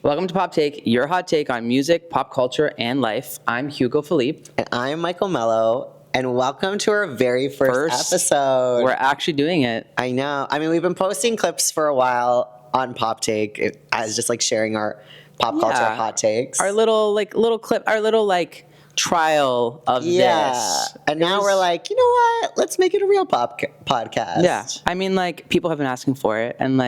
Welcome to PopTake, your hot take on music, pop culture, and life. I'm Hugo Filipe. And I'm Mikael Melo, and welcome to our very first episode. We're actually doing it. I know. I mean, we've been posting clips for a while on PopTake as just like sharing our pop culture hot takes. Our little clip, our little trial of this. And now we're like, you know what? Let's make it a real podcast. Yeah. I mean, people have been asking for it, and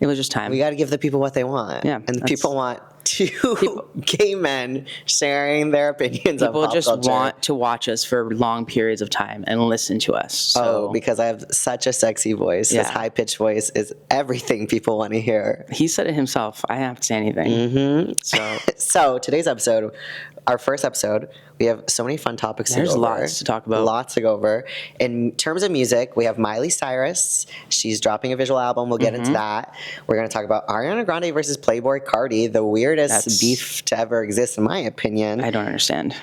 it was just time. We got to give the people what they want. Yeah. And the people want two gay men sharing their opinions on pop culture. People just want to watch us for long periods of time and listen to us. So. Because I have such a sexy voice. Yeah. This high-pitched voice is everything people want to hear. He said it himself. I don't have to say anything. Mm-hmm. So today's episode, our first episode, we have so many fun topics to go over. There's lots to talk about. Lots to go over. In terms of music, we have Miley Cyrus. She's dropping a visual album. We'll get into that. We're going to talk about Ariana Grande versus Playboi Carti, the weirdest beef to ever exist, in my opinion. I don't understand.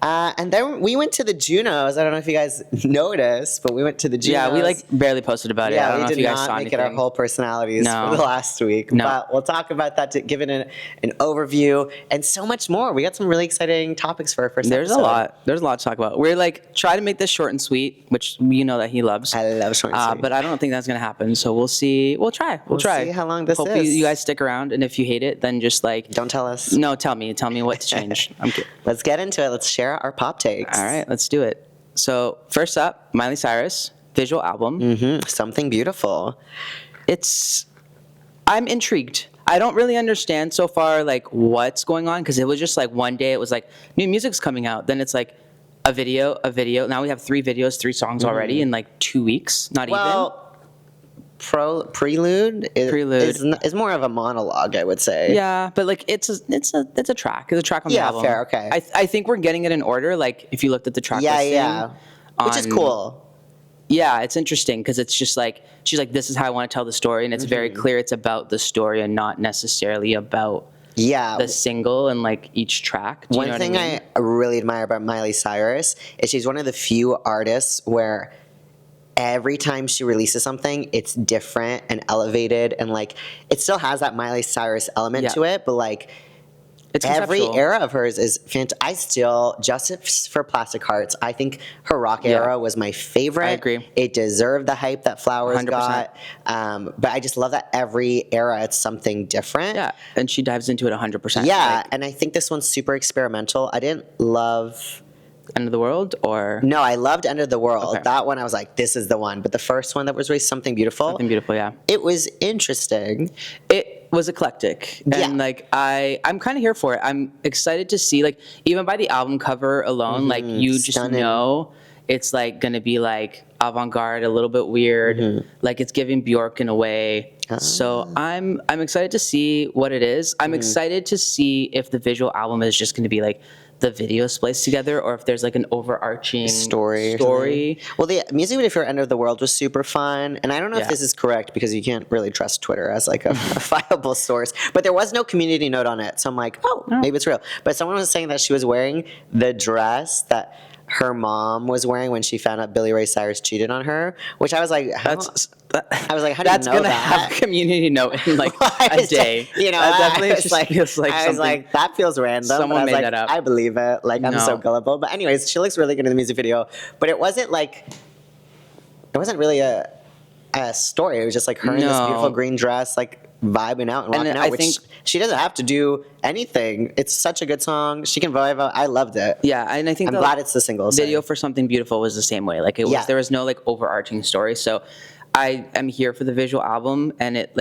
And then we went to the JUNOs. I don't know if you guys noticed, but we went to the JUNOs. Yeah, we barely posted about it. I don't know if you guys saw anything. We did not make it our whole personalities for the last week. No. But we'll talk about that to give it an overview and so much more. We got some really exciting topics for our first episode. There's a lot to talk about. We're try to make this short and sweet, which you know that he loves. I love short and sweet. But I don't think that's going to happen. So we'll see. We'll try. We'll try. See how long this Hopefully is. you guys stick around. And if you hate it, then just don't tell us. No, tell me. Tell me what to change. I'm good. Let's get into it. Let's share our pop takes. All right, let's do it. So first up, Miley Cyrus, visual album. Something Beautiful. I'm intrigued. I don't really understand so far what's going on, because it was just one day it was new music's coming out, then it's a video. Now we have 3 videos, 3 songs already in 2 weeks, not even. Prelude is more of a monologue, I would say. Yeah, but it's a track. It's a track on the album. Yeah, fair, okay. I think we're getting it in order. If you looked at the track listing, which is cool. Yeah, it's interesting because it's just she's this is how I want to tell the story, and it's very clear it's about the story and not necessarily about the single and each track. One thing I really admire about Miley Cyrus is she's one of the few artists where every time she releases something, it's different and elevated, and it still has that Miley Cyrus element to it, but it's every conceptual. era of hers is fantastic. I still, Justice for Plastic Hearts, I think her rock era was my favorite. I agree. It deserved the hype that Flowers 100%. got. But I just love that every era it's something different. Yeah, and she dives into it 100%. Yeah, and I think this one's super experimental. I didn't love End of the World, or no, I loved End of the World. Okay. That one I was like, this is the one. But the first one that was released, Something Beautiful. Something Beautiful, yeah. It was interesting. It was eclectic, and I'm kind of here for it. I'm excited to see even by the album cover alone, you just know it's gonna be avant-garde, a little bit weird, it's giving Bjork in a way. So I'm excited to see what it is. I'm excited to see if the visual album is just gonna be the video spliced together, or if there's an overarching story. Well, the music video for End of the World was super fun, and I don't know if this is correct because you can't really trust Twitter as a viable source, but there was no community note on it, so I'm maybe it's real. But someone was saying that she was wearing the dress that her mom was wearing when she found out Billy Ray Cyrus cheated on her, which I was like, how do you know that's gonna have a community note in a day. I was like, that feels random. Someone made that up. I believe it. I'm so gullible. But anyways, she looks really good in the music video. But it wasn't really a story. It was just her in this beautiful green dress, vibing out and walking out, which she doesn't have to do anything. It's such a good song. She can vibe out. I loved it. Yeah, and I think I'm glad it's the single. Video for Something Beautiful was the same way. There was no overarching story. So I am here for the visual album, and it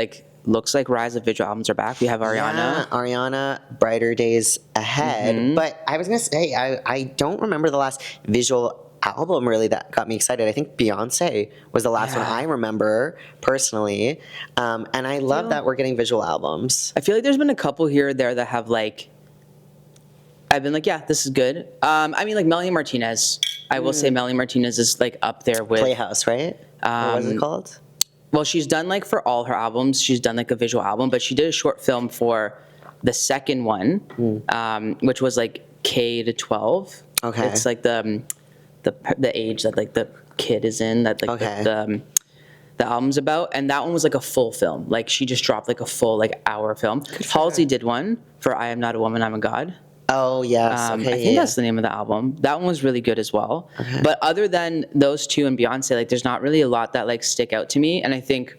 looks like Rise of visual albums are back. We have Ariana. Yeah, Ariana, Brighter Days Ahead. But I was gonna say I don't remember the last visual album really that got me excited. I think Beyonce was the last one I remember personally, and I love that we're getting visual albums. I feel there's been a couple here or there that have I've been this is good. I mean Melanie Martinez. I will say Melanie Martinez is up there with Playhouse, right? What was it called? Well, she's done for all her albums, she's done a visual album, but she did a short film for the second one, which was K to 12. Okay. It's the age that the kid is in, that the album's about, and that one was like a full film. Like she just dropped like a full like hour film. Halsey did one for I Am Not a Woman, I'm a God. Oh yes, okay, I think that's the name of the album. That one was really good as well. But other than those two and Beyonce, like there's not really a lot that like stick out to me. And I think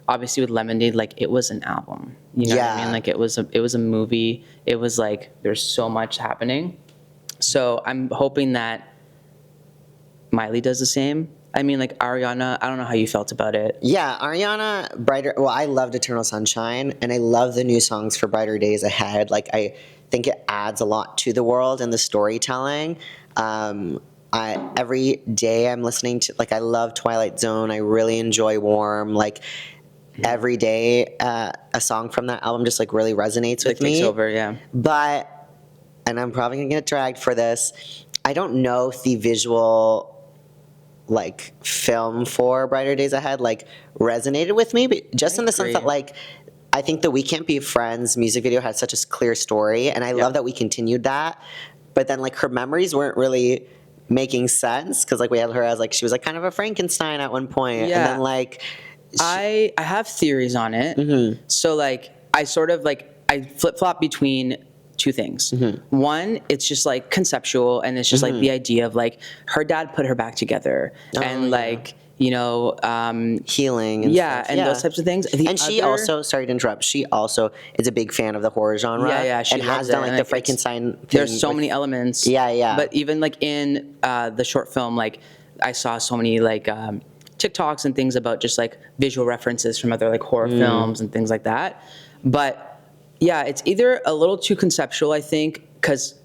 obviously with Lemonade, like it was an album. You know what I mean? Like it was a movie. It was like there's so much happening. So I'm hoping that Miley does the same. I mean, like Ariana, I don't know how you felt about it. Yeah, Ariana, Brighter. Well, I loved Eternal Sunshine, and I love the new songs for Brighter Days Ahead. Like, I think it adds a lot to the world and the storytelling. Every day I'm listening to, like, I love Twilight Zone. I really enjoy Warm. Like, every day, a song from that album just like really resonates with me. Takes over, yeah. But, and I'm probably gonna get dragged for this. I don't know if the visual like film for Brighter Days Ahead like resonated with me, but just in the sense that like I think the We Can't Be Friends music video had such a clear story, and I love that we continued that. But then like her memories weren't really making sense because like we had her as like she was like kind of a Frankenstein at one point, and then like I have theories on it. So like I sort of like I flip flop between two things. One, it's just like conceptual, and it's just like the idea of like her dad put her back together, and like you know healing and stuff. and those types of things. And she also, sorry to interrupt, she also is a big fan of the horror genre. She and has done like the Frankenstein thing. There's so many elements. But even like in the short film, like I saw so many like TikToks and things about just like visual references from other like horror films and things like that. But yeah, it's either a little too conceptual, I think, because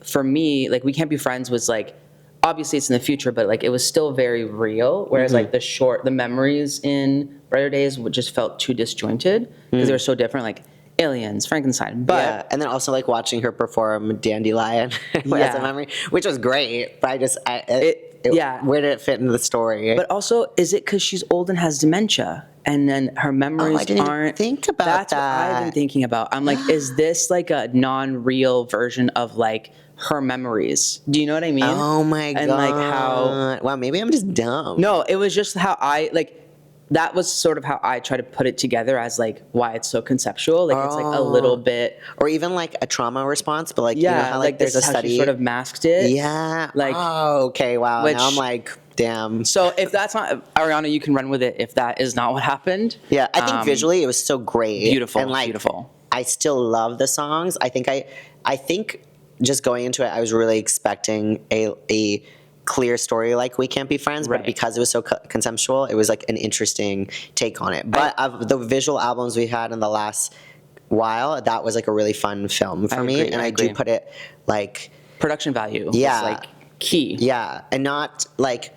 for me, like We Can't Be Friends was like, obviously it's in the future, but like it was still very real. Whereas like the memories in Brighter Days just felt too disjointed because they were so different, like aliens, Frankenstein. But and then also like watching her perform Dandelion as a memory, which was great. But where did it fit into the story? But also, is it because she's old and has dementia? And then her memories I didn't aren't. Think about that's that. what I've been thinking about. I'm like, is this like a non-real version of like her memories? Do you know what I mean? Oh my god! And like how? Wow, maybe I'm just dumb. No, it was just how I like. That was sort of how I try to put it together as like why it's so conceptual. Like it's like a little bit, or even like a trauma response. But like you know how like there's a study she sort of masked it. Yeah. Like okay, wow. Now I'm like. Damn. So if that's not Ariana, you can run with it. If that is not what happened, yeah, I think visually it was so great, beautiful, and like beautiful. I still love the songs. I think just going into it, I was really expecting a clear story like We Can't Be Friends, but because it was so conceptual, it was like an interesting take on it. But of the visual albums we had in the last while, that was like a really fun film for me, and I do put it like production value. Yeah, was like key. Yeah, and not like.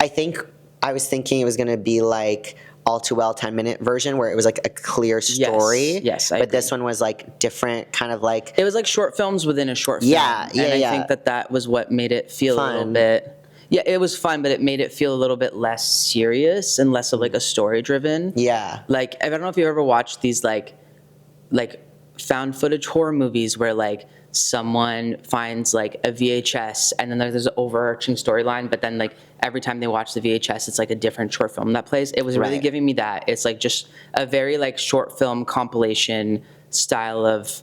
I was thinking it was going to be like All Too Well 10-minute version where it was like a clear story. Yes, but this one was like different, kind of like it was like short films within a short film. Yeah. I think that was what made it feel a little bit. Yeah, it was fun, but it made it feel a little bit less serious and less of like a story driven. Yeah. Like I don't know if you ever watched these like found footage horror movies where like someone finds like a VHS and then there's an overarching storyline, but then like every time they watch the VHS, it's like a different short film that plays. It was really giving me that. It's like just a very like short film compilation style of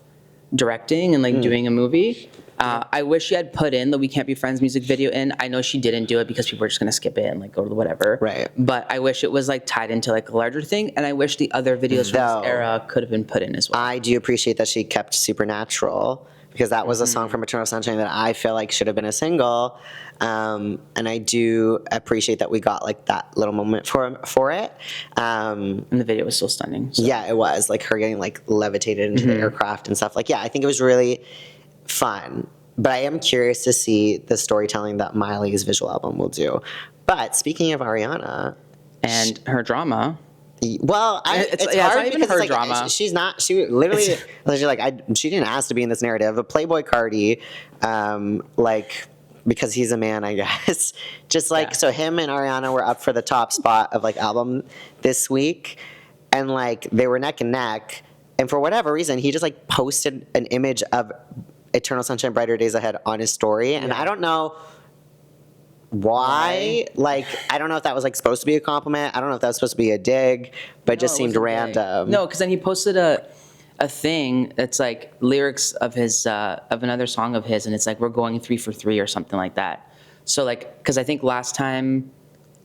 directing and like doing a movie. I wish she had put in the We Can't Be Friends music video in. I know she didn't do it because people were just gonna skip it and like go to the whatever. Right. But I wish it was like tied into like a larger thing, and I wish the other videos from this era could have been put in as well. I do appreciate that she kept Supernatural, because that was a song from Eternal Sunshine that I feel like should have been a single. And I do appreciate that we got like that little moment for it. And the video was so stunning. So. Yeah, it was like her getting like levitated into the aircraft and stuff. Like, yeah, I think it was really fun. But I am curious to see the storytelling that Miley's visual album will do. But speaking of Ariana and her drama. Well, it's hard not even because her like, drama. She's not. She literally, she's like, she didn't ask to be in this narrative. But Playboi Carti, like, because he's a man, I guess. Just like so, him and Ariana were up for the top spot of like album this week, and like they were neck and neck. And for whatever reason, he just like posted an image of Eternal Sunshine, Brighter Days Ahead on his story, and I don't know. why? Like, I don't know if that was like supposed to be a compliment. I don't know if that was supposed to be a dig, but it just seemed random. No, because then he posted a thing that's like lyrics of his of another song of his, and it's like we're going 3 for 3 or something like that. So like, because I think last time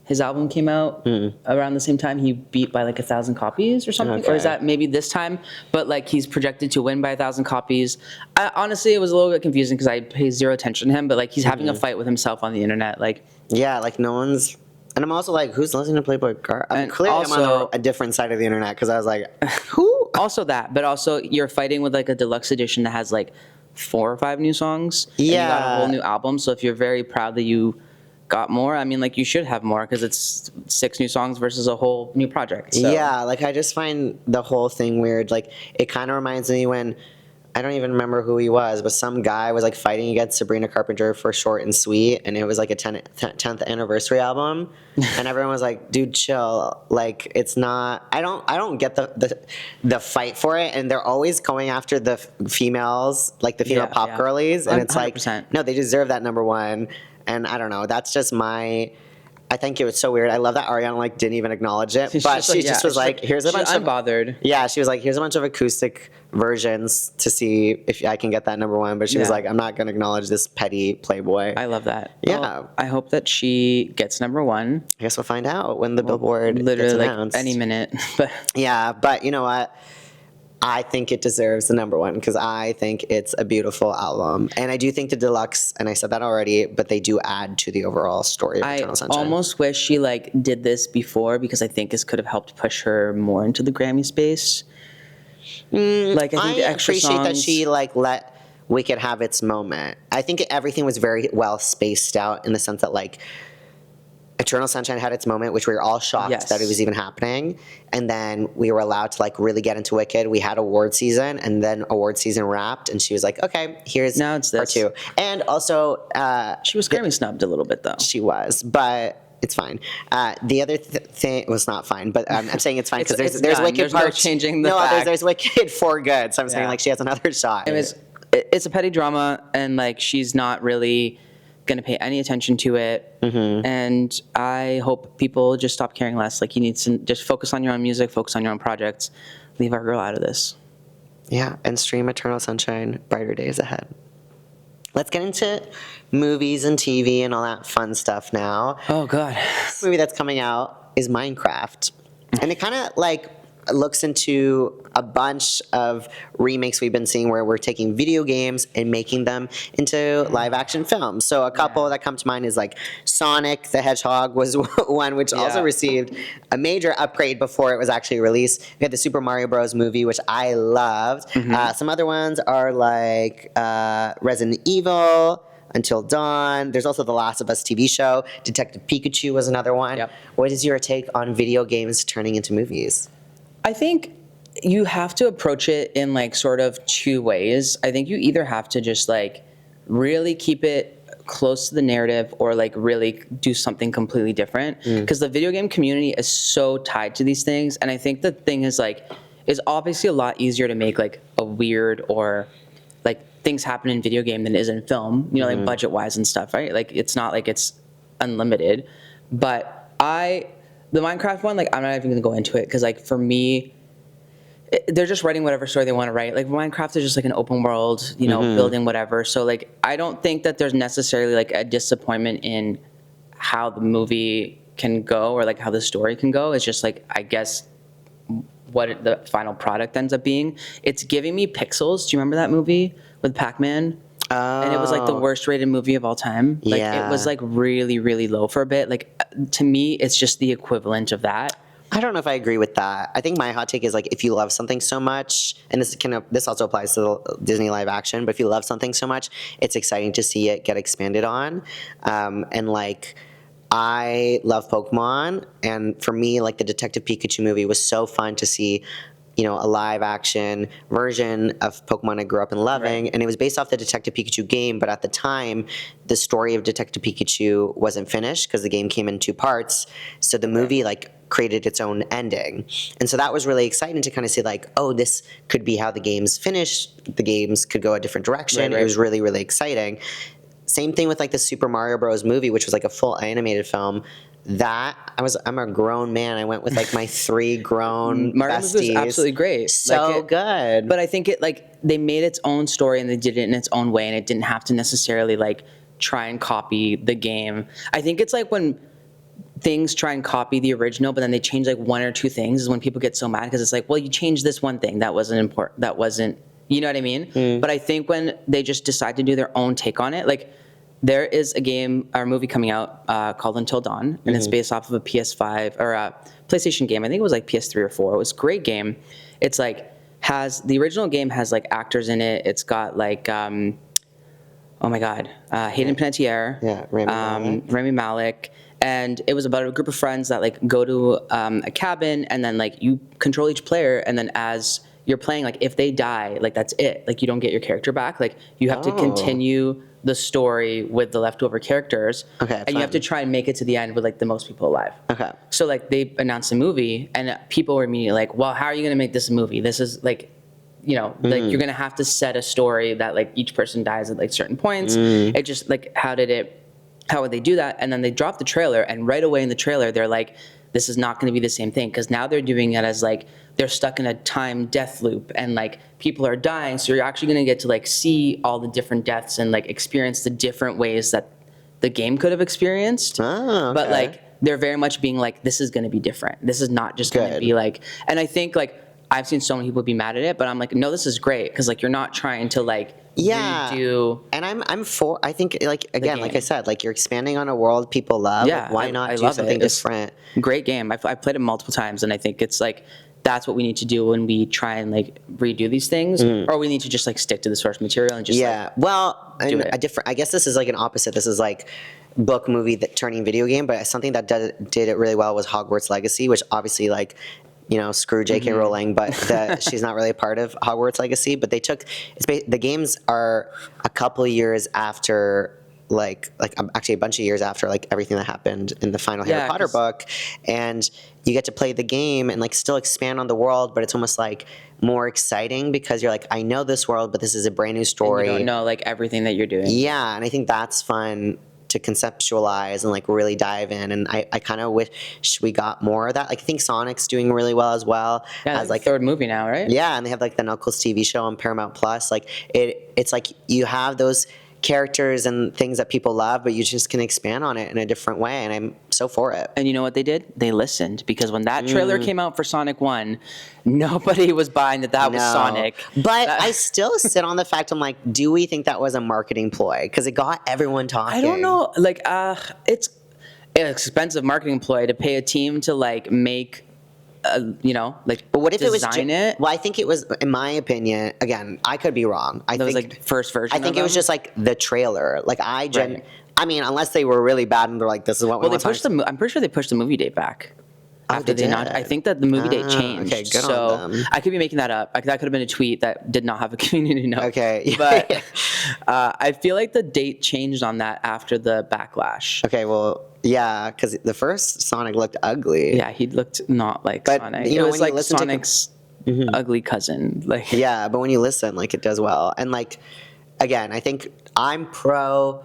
his album came out around the same time, he beat by like 1,000 copies or something. Okay. Or is that maybe this time? But like he's projected to win by 1,000 copies. Honestly, it was a little bit confusing because I pay zero attention to him. But like he's having a fight with himself on the internet. Like yeah, like no one's. And I'm also like, who's listening to Playboi Carti? I mean, clearly I'm on a different side of the internet because I was like, who? Also that, but also you're fighting with like a deluxe edition that has like 4 or 5 new songs. Yeah. And you got a whole new album. So if you're very proud that you got more, I mean, like you should have more because it's 6 new songs versus a whole new project. So. Yeah, like I just find the whole thing weird. Like it kind of reminds me when, I don't even remember who he was, but some guy was like fighting against Sabrina Carpenter for Short and Sweet, and it was like a 10th anniversary album, and everyone was like, "Dude, chill." Like it's not. I don't get the fight for it, and they're always going after the females, like the female pop girlies, and it's 100%. Like, no, they deserve that #1, and I don't know. That's just my. I think it was so weird. I love that Ariana like didn't even acknowledge it, but she just was like, "Here's a bunch of unbothered." Yeah, she was like, "Here's a bunch of acoustic versions to see if I can get that #1." But she was like, "I'm not gonna acknowledge this petty Playboi." I love that. Yeah, well, I hope that she gets #1. I guess we'll find out when the Billboard literally gets announced. Like any minute. But yeah, but you know what? I think it deserves the #1 because I think it's a beautiful album. And I do think the deluxe, and I said that already, but they do add to the overall story of Eternal Sunshine. I almost wish she like did this before because I think this could have helped push her more into the Grammy space. Like I think the extra appreciate songs, that she like let Wicked have its moment. I think everything was very well spaced out in the sense that like Eternal Sunshine had its moment, which we were all shocked that it was even happening. And then we were allowed to like really get into Wicked. We had award season, and then award season wrapped, and she was like, okay, here's now it's part 2. And also... she was Grammy snubbed a little bit, though. She was, but... It's fine. The other thing was not fine, but I'm saying it's fine because there's Wicked there's parts. No changing the fact. There's Wicked for good. So I'm saying like she has another shot. It's a petty drama, and like she's not really going to pay any attention to it. And I hope people just stop caring less. Like you need to just focus on your own music, focus on your own projects. Leave our girl out of this. Yeah, and stream Eternal Sunshine, Brighter Days Ahead. Let's get into movies and TV and all that fun stuff now. Oh, God. The movie that's coming out is Minecraft. And it kind of like looks into a bunch of remakes we've been seeing where we're taking video games and making them into live action films. So a couple that come to mind is like Sonic the Hedgehog was one, which also received a major upgrade before it was actually released. We had the Super Mario Bros. Movie, which I loved. Some other ones are like Resident Evil, Until Dawn. There's also the Last of Us TV show. Detective Pikachu was another one. What is your take on video games turning into movies? I think you have to approach it in like sort of 2 ways. I think you either have to just like really keep it close to the narrative or like really do something completely different because the video game community is so tied to these things. And I think the thing is like, it's obviously a lot easier to make like a weird or like things happen in video game than it is in film, you know, like budget wise and stuff, right? Like it's not like it's unlimited, but the Minecraft one, like I'm not even gonna go into it because like for me, they're just writing whatever story they want to write. Like Minecraft is just like an open world, you know, building whatever. So like I don't think that there's necessarily like a disappointment in how the movie can go or like how the story can go. It's just like I guess what the final product ends up being. It's giving me Pixels. Do you remember that movie with Pac-Man? And it was like the worst rated movie of all time. Like it was like really, really low for a bit. Like to me, it's just the equivalent of that. I don't know if I agree with that. I think my hot take is like if you love something so much, and this also applies to the Disney live action, but if you love something so much, it's exciting to see it get expanded on. And like I love Pokemon, and for me, like the Detective Pikachu movie was so fun to see. You know, a live action version of Pokemon I grew up in loving. And it was based off the Detective Pikachu game, but at the time, the story of Detective Pikachu wasn't finished because the game came in 2 parts. So the movie like created its own ending. And so that was really exciting to kind of see like, oh, this could be how the game's finished. The games could go a different direction. It was really, really exciting. same thing with like the Super Mario Bros. Movie, which was like a full animated film. I'm a grown man. I went with like my 3 grown Mario besties. movie was absolutely great. So good. But I think it like they made its own story and they did it in its own way, and it didn't have to necessarily like try and copy the game. I think it's like when things try and copy the original, but then they change like 1 or 2 things is when people get so mad because it's like, well, you changed this one thing that wasn't important. That wasn't, you know what I mean? But I think when they just decide to do their own take on it, like there is a game or movie coming out called Until Dawn, and it's based off of a PS5 or a PlayStation game. I think it was like PS3 or 4. It was a great game. It's like the original game has like actors in it. It's got like oh my God, Hayden Panettiere, Rami Malek, and it was about a group of friends that like go to a cabin, and then like you control each player, and then as you're playing, like if they die, like that's it. Like you don't get your character back. Like you have to continue the story with the leftover characters, and you have to try and make it to the end with like the most people alive. Okay. So like they announced a movie, and people were immediately like, "Well, how are you going to make this a movie? This is like." You know, like you're gonna have to set a story that like each person dies at like certain points. It just like how would they do that? And then they dropped the trailer, and right away in the trailer they're like, this is not gonna be the same thing, because now they're doing it as like they're stuck in a time death loop, and like people are dying, so you're actually gonna get to like see all the different deaths and like experience the different ways that the game could have experienced. But like they're very much being like, this is gonna be different. This is not just gonna be like, and I think like I've seen so many people be mad at it, but I'm like, no, this is great, because like you're not trying to like redo. And I'm for. I think like again, like I said, like you're expanding on a world people love. Yeah, like, why not I do love something it. It's different? Great game. I've played it multiple times, and I think it's like that's what we need to do when we try and like redo these things, or we need to just like stick to the source material and just do it. A different. I guess this is like an opposite. This is like book movie that turning video game, but something that did it really well was Hogwarts Legacy, which obviously like. You know, screw J.K. Rowling, but she's not really a part of Hogwarts Legacy. But they took the games are a couple of years after, like actually a bunch of years after like everything that happened in the final Harry Potter book, and you get to play the game and like still expand on the world, but it's almost like more exciting because you're like, I know this world, but this is a brand new story. And you don't know like everything that you're doing. Yeah, and I think that's fun to conceptualize and like really dive in, and I kind of wish we got more of that. Like I think Sonic's doing really well as well. Yeah, as like 3rd movie now, right? Yeah, and they have like the Knuckles TV show on Paramount Plus. Like it's like you have those characters and things that people love, but you just can expand on it in a different way, and I'm so for it. And you know what they did? They listened, because when that trailer came out for Sonic 1, nobody was buying that was Sonic. But I still sit on the fact, I'm like, do we think that was a marketing ploy? Because it got everyone talking. I don't know. Like, it's an expensive marketing ploy to pay a team to like make you know, like, but what if it was it? Well, I think it was, in my opinion, again, I could be wrong. I think was like first version. I think it was just like the trailer. Like I mean, unless they were really bad and they're like, this is what we want. They pushed I'm pretty sure they pushed the movie date back. After they not, I think that the movie date changed. Okay, good so on them. I could be making that up. That could have been a tweet that did not have a community note. Okay, but I feel like the date changed on that after the backlash. Okay, well, yeah, because the first Sonic looked ugly. Yeah, he looked not like Sonic. You know, it was like Sonic's ugly cousin. Like yeah, but when you listen, like it does well. And like again, I think I'm pro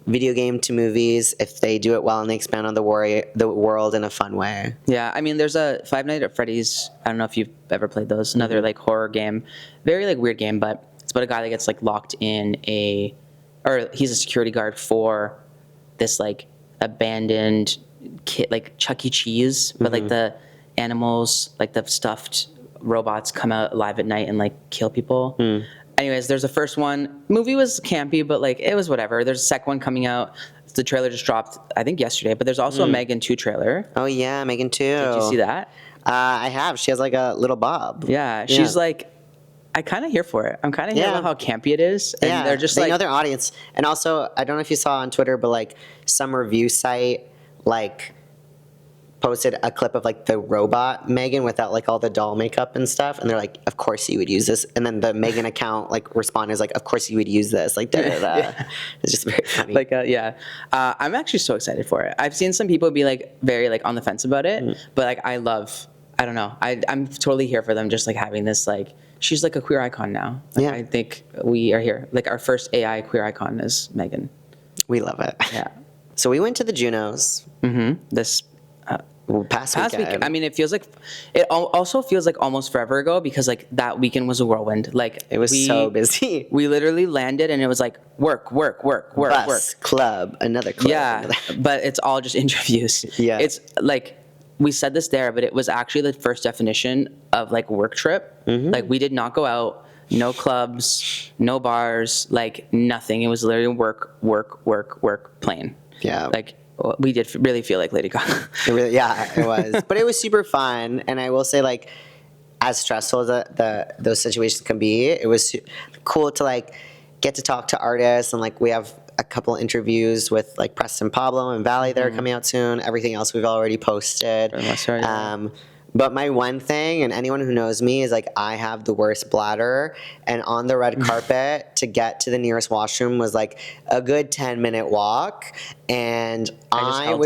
video game to movies if they do it well and they expand on the world in a fun way. Yeah, I mean, there's a Five Nights at Freddy's. I don't know if you've ever played those. Another like horror game, very like weird game, but it's about a guy that gets like locked in he's a security guard for this like abandoned kid, like Chuck E. Cheese, but like the animals, like the stuffed robots come out alive at night and like kill people. Anyways, there's a first one. Movie was campy, but like it was whatever. There's a second one coming out. The trailer just dropped, I think yesterday. But there's also a Megan 2 trailer. Oh yeah, Megan 2. Did you see that? I have. She has like a little bob. Yeah, she's like, I kind of here for it. I'm kind of here about how campy it is. And they're just they know their audience. And also, I don't know if you saw on Twitter, but like some review site like posted a clip of like the robot Megan without like all the doll makeup and stuff, and they're like, of course you would use this. And then the Megan account like responded like, of course you would use this, like da da da. It's just very funny. Like I'm actually so excited for it. I've seen some people be like very like on the fence about it, but like I don't know, I'm totally here for them just like having this like, she's like a queer icon now. Like, I think we are here. Like our first AI queer icon is Megan. We love it. Yeah. So we went to the Junos. This Past week. weekend. I mean, it also feels like almost forever ago because like that weekend was a whirlwind. Like It was so busy. We literally landed and it was like work. Bus, club, another club. Yeah, but it's all just interviews. Yeah. It's like, we said this there, but it was actually the first definition of like work trip. Like we did not go out, no clubs, no bars, like nothing. It was literally work, plain. Yeah. Like we did really feel like Lady Gaga. It was. But it was super fun. And I will say, like, as stressful as those situations can be, it was cool to like get to talk to artists, and like we have a couple interviews with like Preston Pablo and Valley that are coming out soon. Everything else we've already posted. But my one thing, and anyone who knows me, is like I have the worst bladder, and on the red carpet to get to the nearest washroom was like a good 10-minute walk, and I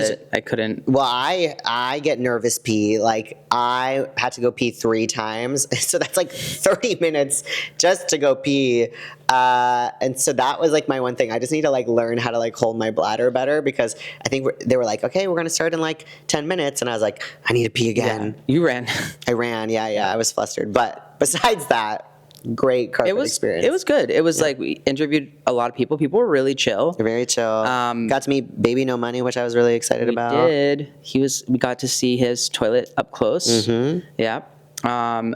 couldn't. Well, I get nervous pee. Like I had to go pee 3 times, so that's like 30 minutes just to go pee. And so that was like my one thing. I just need to like learn how to like hold my bladder better, because I think they were like, okay, we're gonna start in like 10 minutes, and I was like, I need to pee again. Yeah, you ran. I ran. Yeah. I was flustered, but besides that, great carpet experience. It was good. It was like we interviewed a lot of people. People were really chill. They're very chill. Got to meet Baby No Money, which I was really excited about. We did. We got to see his toilet up close. Yeah. I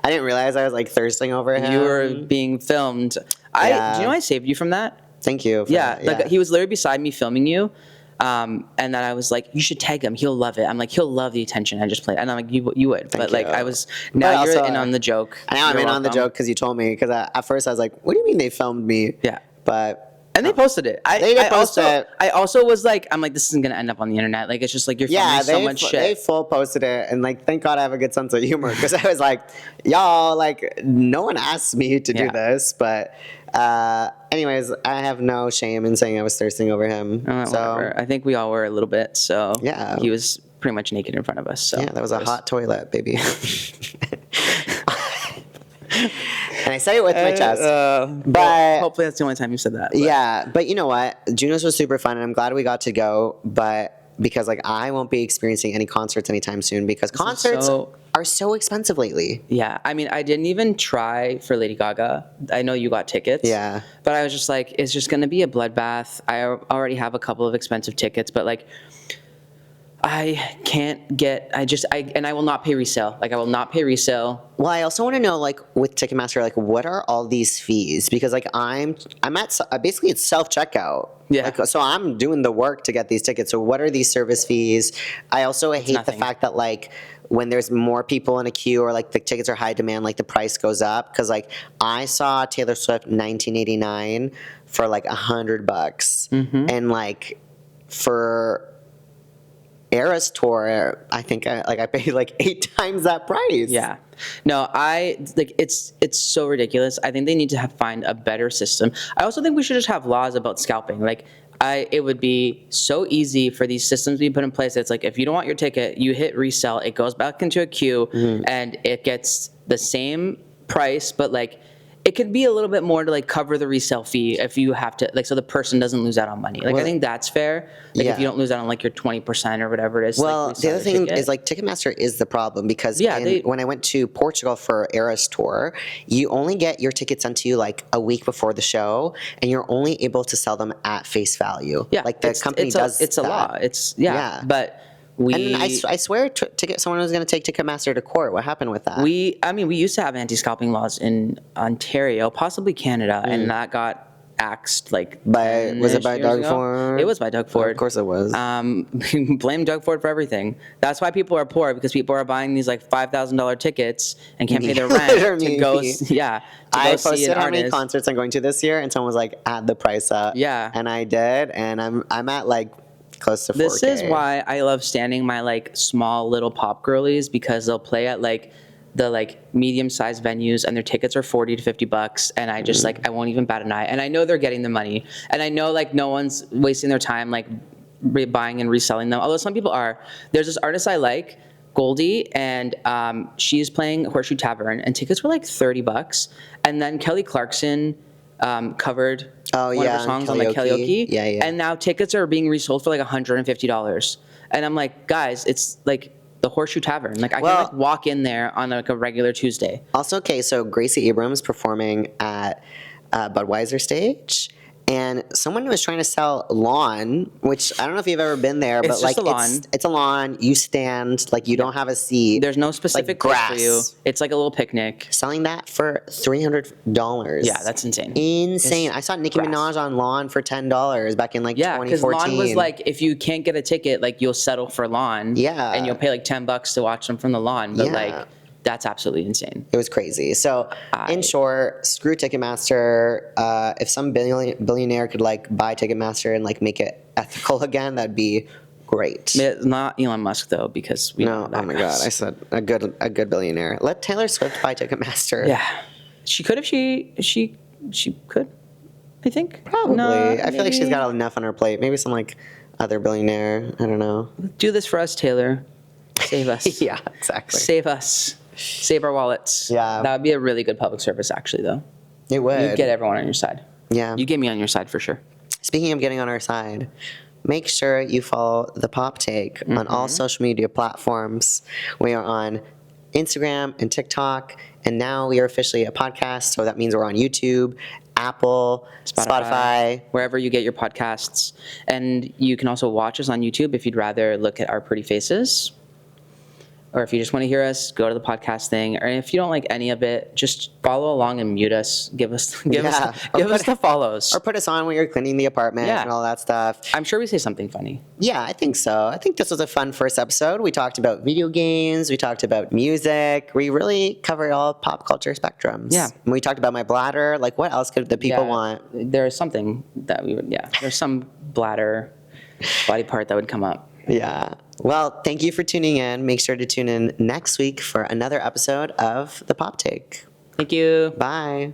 didn't realize I was like thirsting over him. You were being filmed. Do you know I saved you from that? Thank you. Like he was literally beside me filming you. And then I was like, you should tag him. He'll love it. I'm like, he'll love the attention I just played. And I'm like, you would. But like, I was, now you're in on the joke. Now I'm in on the joke because you told me. Because at first I was like, what do you mean they filmed me? Yeah. But. And they posted it. They did post it. I also was like, I'm like, this isn't going to end up on the internet. Like, it's just like, you're filming so much shit. They full posted it. And like, thank God I have a good sense of humor. Because I was like, y'all, like, no one asked me to do this. But anyways, I have no shame in saying I was thirsting over him. Whatever. I think we all were a little bit. So yeah, he was pretty much naked in front of us. So yeah, that was a hot toilet, baby. And I say it with my chest. But hopefully that's the only time you said that. But. Yeah, but you know what? Junos was super fun, and I'm glad we got to go. But because like I won't be experiencing any concerts anytime soon, because concerts are so expensive lately. Yeah, I mean, I didn't even try for Lady Gaga. I know you got tickets. Yeah. But I was just like, it's just going to be a bloodbath. I already have a couple of expensive tickets, but like, I can't get, and I will not pay resale. Like, I will not pay resale. Well, I also want to know, like, with Ticketmaster, like, what are all these fees? Because, like, I'm at, basically it's self-checkout. Yeah. Like, so I'm doing the work to get these tickets. So what are these service fees? I also hate the fact that, like, when there's more people in a queue or, like, the tickets are high demand, like, the price goes up. Because, like, I saw Taylor Swift 1989 for, like, $100. And, like, for Eras tour, I think I paid like 8 times that price. Yeah, no, it's so ridiculous. I think they need to find a better system. I also think we should just have laws about scalping. Like, it would be so easy for these systems to be put in place. It's like, if you don't want your ticket, you hit resell, it goes back into a queue, and it gets the same price, but like, it could be a little bit more to like cover the resale fee if you have to, like, so the person doesn't lose out on money. Like, I think that's fair. Like, if you don't lose out on like your 20% or whatever it is. Well, like, the other thing is like Ticketmaster is the problem, because when I went to Portugal for Eras tour, you only get your tickets sent to you like a week before the show, and you're only able to sell them at face value. Yeah, like the company does. It's a law. But. And I swear, someone was going to take Ticketmaster to court. What happened with that? We used to have anti-scalping laws in Ontario, possibly Canada, and that got axed like. Was it by Doug Ford? It was by Doug Ford. Of course it was. Blame Doug Ford for everything. That's why people are poor, because people are buying these like $5,000 tickets and can't pay their rent to go. I posted how many concerts I'm going to this year, and someone was like, "Add the price up." Yeah, and I did, and I'm at like close to 4K. This is why I love standing my like small little pop girlies, because they'll play at like the like medium-sized venues and their tickets are $40 to $50, and I just like, I won't even bat an eye, and I know they're getting the money, and I know like no one's wasting their time like buying and reselling them, although some people are. There's this artist I like, Goldie, and she's playing Horseshoe Tavern, and tickets were like $30, and then Kelly Clarkson covered Oh, one yeah, of her on songs on like karaoke. karaoke. Yeah, yeah. And now tickets are being resold for like $150. And I'm like, guys, it's like the Horseshoe Tavern. Like I can like walk in there on like a regular Tuesday. Also, okay, so Gracie Abrams performing at Budweiser stage, and someone was trying to sell lawn, which I don't know if you've ever been there, It's but just like a lawn. it's a lawn. You stand, like you don't have a seat. There's no specific place for you. It's like a little picnic. Selling that for $300. Yeah, that's insane. Insane. It's I saw Nicki grass. Minaj on Lawn for $10 back in like Yeah, because 2014. lawn was like, if you can't get a ticket, like you'll settle for lawn. Yeah. And you'll pay like $10 to watch them from the lawn. But Yeah. like, that's absolutely insane. It was crazy. So, in short, screw Ticketmaster. If some billionaire could like buy Ticketmaster and like make it ethical again, that'd be great. Not Elon Musk though, because we know No, that oh my goes. God, I said a good billionaire. Let Taylor Swift buy Ticketmaster. Yeah, she could if she could. I think Probably. No, I feel like she's got enough on her plate. Maybe some like other billionaire. I don't know. Do this for us, Taylor. Save us. Yeah, exactly. Save us. Save our wallets. Yeah. That would be a really good public service, actually, though. It would. You'd get everyone on your side. Yeah. You get me on your side for sure. Speaking of getting on our side, make sure you follow the PopTake on all social media platforms. We are on Instagram and TikTok, and now we are officially a podcast, so that means we're on YouTube, Apple, Spotify. Wherever you get your podcasts. And you can also watch us on YouTube if you'd rather look at our pretty faces. Or if you just want to hear us, go to the podcast thing. Or if you don't like any of it, just follow along and mute us. Give us the follows. Or put us on when you're cleaning the apartment and all that stuff. I'm sure we say something funny. Yeah, I think so. I think this was a fun first episode. We talked about video games. We talked about music. We really covered all pop culture spectrums. Yeah. And we talked about my bladder. Like, what else could the people want? There's something that we would, there's some bladder body part that would come up. Yeah. Well, thank you for tuning in. Make sure to tune in next week for another episode of The PopTake. Thank you. Bye.